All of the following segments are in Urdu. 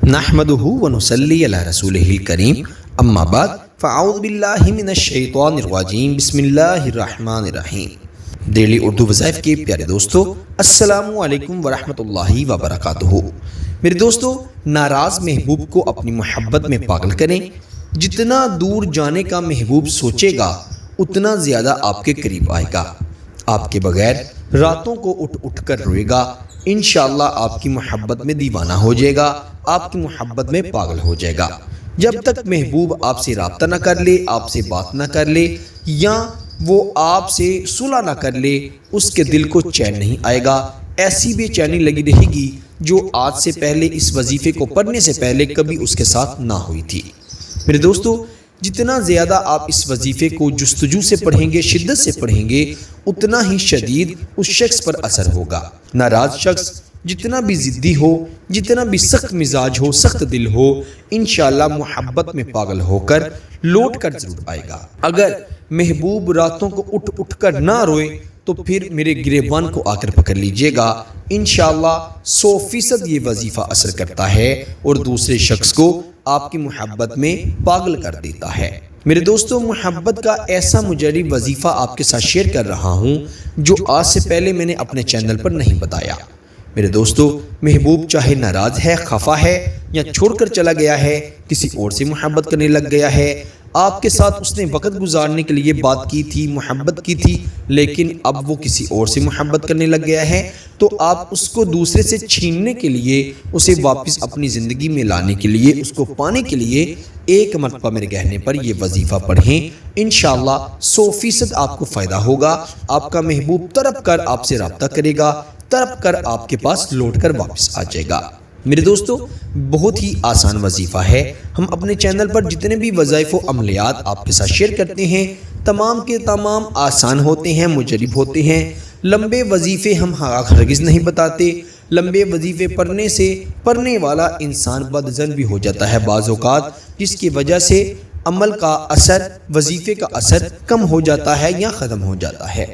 نحمدہ ونصلی علی رسولہ الکریم اما بعد فاعوذ باللہ من الشیطان الرجیم بسم اللہ الرحمن الرحیم۔ ڈیلی اردو وظائف کے پیارے دوستو، السلام علیکم ورحمۃ اللہ وبرکاتہ۔ میرے دوستو، ناراض محبوب کو اپنی محبت میں پاگل کریں۔ جتنا دور جانے کا محبوب سوچے گا اتنا زیادہ آپ کے قریب آئے گا۔ آپ کے بغیر راتوں کو اٹھ اٹھ کر روئے گا۔ انشاءاللہ آپ کی محبت میں دیوانہ ہو جائے گا، آپ کی محبت میں پاگل ہو جائے گا۔ جب تک محبوب آپ سے رابطہ نہ کر لے، آپ سے بات نہ کر لے، یا وہ آپ سے صلح نہ کر لے، اس کے دل کو چین نہیں آئے گا۔ ایسی بے چینی لگی رہے گی جو آج سے پہلے اس وظیفے کو پڑھنے سے پہلے کبھی اس کے ساتھ نہ ہوئی تھی۔ میرے دوستو، جتنا زیادہ آپ اس وظیفے کو جستجو سے پڑھیں گے، شدت سے پڑھیں گے، اتنا ہی شدید اس شخص پر اثر ہوگا۔ ناراض شخص جتنا بھی ضدی ہو، جتنا بھی سخت مزاج ہو، سخت دل ہو، انشاءاللہ محبت میں پاگل ہو کر لوٹ کر ضرور آئے گا۔ اگر محبوب راتوں کو اٹھ اٹھ کر نہ روئے تو پھر میرے گریبان کو آ کر پکڑ لیجئے گا۔ انشاءاللہ 100% یہ وظیفہ اثر کرتا ہے اور دوسرے شخص کو آپ کی محبت میں پاگل کر دیتا ہے۔ میرے دوستو، محبت کا ایسا مجرب وظیفہ آپ کے ساتھ شیئر کر رہا ہوں جو آج سے پہلے میں نے اپنے چینل پر نہیں بتایا۔ میرے دوستو، محبوب چاہے ناراض ہے، خفا ہے، یا چھوڑ کر چلا گیا ہے، کسی اور سے محبت کرنے لگ گیا ہے، آپ کے ساتھ اس نے وقت گزارنے کے لیے بات کی تھی، محبت کی تھی، لیکن اب وہ کسی اور سے محبت کرنے لگ گیا ہے، تو آپ اس کو دوسرے سے چھیننے کے لیے، اسے واپس اپنی زندگی میں لانے کے لیے، اس کو پانے کے لیے ایک مرتبہ میرے کہنے پر یہ وظیفہ پڑھیں۔ انشاءاللہ 100% آپ کو فائدہ ہوگا۔ آپ کا محبوب تڑپ کر آپ سے رابطہ کرے گا، تڑپ کر آپ کے پاس لوٹ کر واپس آ جائے گا۔ میرے دوستو، بہت ہی آسان وظیفہ ہے۔ ہم اپنے چینل پر جتنے بھی وظائف و عملیات آپ کے ساتھ شیئر کرتے ہیں، تمام کے تمام آسان ہوتے ہیں، مجرب ہوتے ہیں۔ لمبے وظیفے ہم ہرگز نہیں بتاتے۔ لمبے وظیفے پڑھنے سے پڑھنے والا انسان بدظن بھی ہو جاتا ہے بعض اوقات، جس کی وجہ سے عمل کا اثر، وظیفے کا اثر کم ہو جاتا ہے یا ختم ہو جاتا ہے۔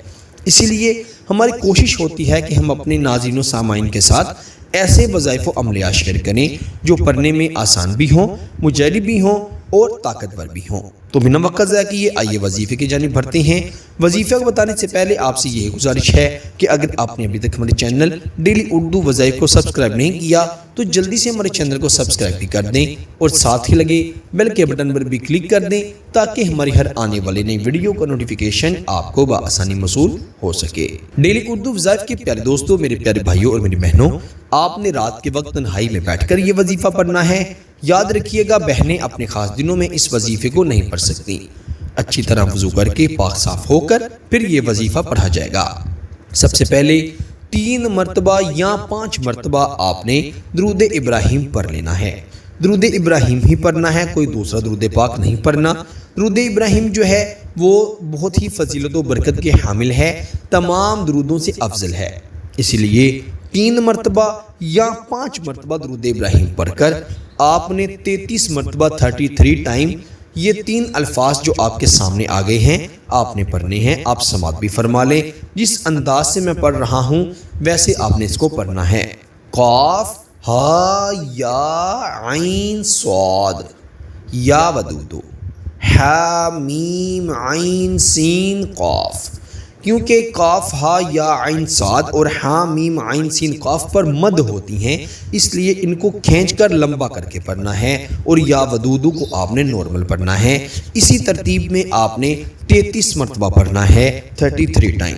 اسی لیے ہماری کوشش ہوتی ہے کہ ہم اپنے ناظرین و سامعین کے ساتھ ایسے وظائف و عملیات شیئر کریں جو پڑھنے میں آسان بھی ہوں، مجرب بھی ہوں اور طاقتور بھی ہوں۔ تو بنا وقت ضائع کیے آئیے وظیفے کی جانب بڑھتے ہیں۔ وظیفہ کو بتانے سے پہلے آپ سے یہ گزارش ہے کہ اگر آپ نے ابھی تک ہمارے چینل ڈیلی اردو وظائف کو سبسکرائب نہیں کیا تو جلدی سے ہمارے چینل کو سبسکرائب بھی کر دیں اور ساتھ ہی لگے بیل کے بٹن پر بھی کلک کر دیں تاکہ ہماری ہر آنے والی نئی ویڈیو کا نوٹیفیکیشن آپ کو بآسانی موصول ہو سکے۔ ڈیلی اردو وظائف کے پیارے دوستوں، میرے پیارے بھائیوں اور میری بہنوں، آپ نے رات کے وقت تنہائی میں بیٹھ کر یہ وظیفہ پڑھنا ہے۔ یاد رکھیے گا، بہنیں اپنے خاص دنوں میں اس وظیفے کو نہیں پڑھ سکتی۔ اچھی طرح وضو کر کے پاک صاف ہو کر پھر یہ وظیفہ پڑھا جائے گا۔ سب سے پہلے 3 مرتبہ یا 5 مرتبہ آپ نے درود ابراہیم پڑھ لینا ہے۔ درود ابراہیم ہی پڑھنا ہے، کوئی دوسرا درود پاک نہیں پڑھنا۔ درود ابراہیم جو ہے وہ بہت ہی فضیلت و برکت کے حامل ہے، تمام درودوں سے افضل ہے۔ اسی لیے 3 مرتبہ یا 5 مرتبہ درود ابراہیم پڑھ کر آپ نے 33 مرتبہ 33 ٹائم یہ 3 الفاظ جو آپ کے سامنے آ گئے ہیں آپ نے پڑھنے ہیں۔ آپ سماعت بھی فرما لیں، جس انداز سے میں پڑھ رہا ہوں ویسے آپ نے اس کو پڑھنا ہے۔ قاف ہا یا عین صاد یا ودودو ہا میم عین سین قاف۔ کیونکہ قاف ہا یا عین صاد اور ہا میم عین سین قاف پر مد ہوتی ہیں، اس لیے ان کو کھینچ کر لمبا کر کے پڑھنا ہے، اور یا ودودو کو آپ نے نارمل پڑھنا ہے۔ اسی ترتیب میں آپ نے 33 مرتبہ پڑھنا ہے، 33 ٹائم۔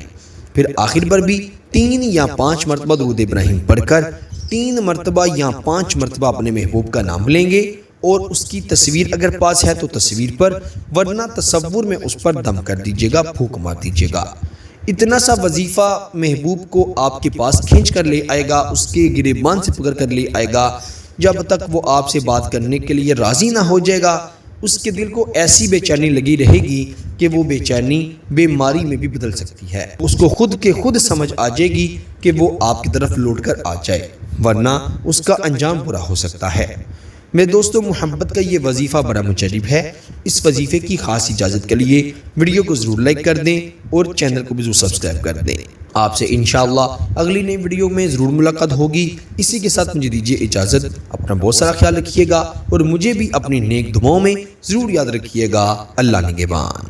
پھر آخر پر بھی 3 یا 5 مرتبہ درود ابراہیم پڑھ کر 3 مرتبہ یا 5 مرتبہ اپنے محبوب کا نام لیں گے، اور اس کی تصویر اگر پاس ہے تو تصویر پر، ورنہ تصور میں اس پر دم کر دیجیے گا، پھونک مار دیجیے گا۔ اتنا سا وظیفہ محبوب کو آپ کے پاس کھینچ کر لے آئے گا، اس کے گریبان سے پکڑ کر لے آئے گا، جب تک وہ آپ سے بات کرنے کے لیے راضی نہ ہو جائے گا۔ اس کے دل کو ایسی بے چینی لگی رہے گی کہ وہ بے چینی بیماری میں بھی بدل سکتی ہے۔ اس کو خود کے خود سمجھ آ جائے گی کہ وہ آپ کی طرف لوٹ کر آ جائے، ورنہ اس کا انجام برا ہو سکتا ہے۔ میرے دوستوں محبت کا یہ وظیفہ بڑا مجرب ہے، اس وظیفے کی خاص اجازت کے لیے ویڈیو کو ضرور لائک کر دیں اور چینل کو بھی ضرور سبسکرائب کر دیں۔ آپ سے انشاءاللہ اگلی نئی ویڈیو میں ضرور ملاقات ہوگی۔ اسی کے ساتھ مجھے دیجیے اجازت، اپنا بہت سارا خیال رکھیے گا اور مجھے بھی اپنی نیک دعاؤں میں ضرور یاد رکھیے گا۔ اللہ نگہبان۔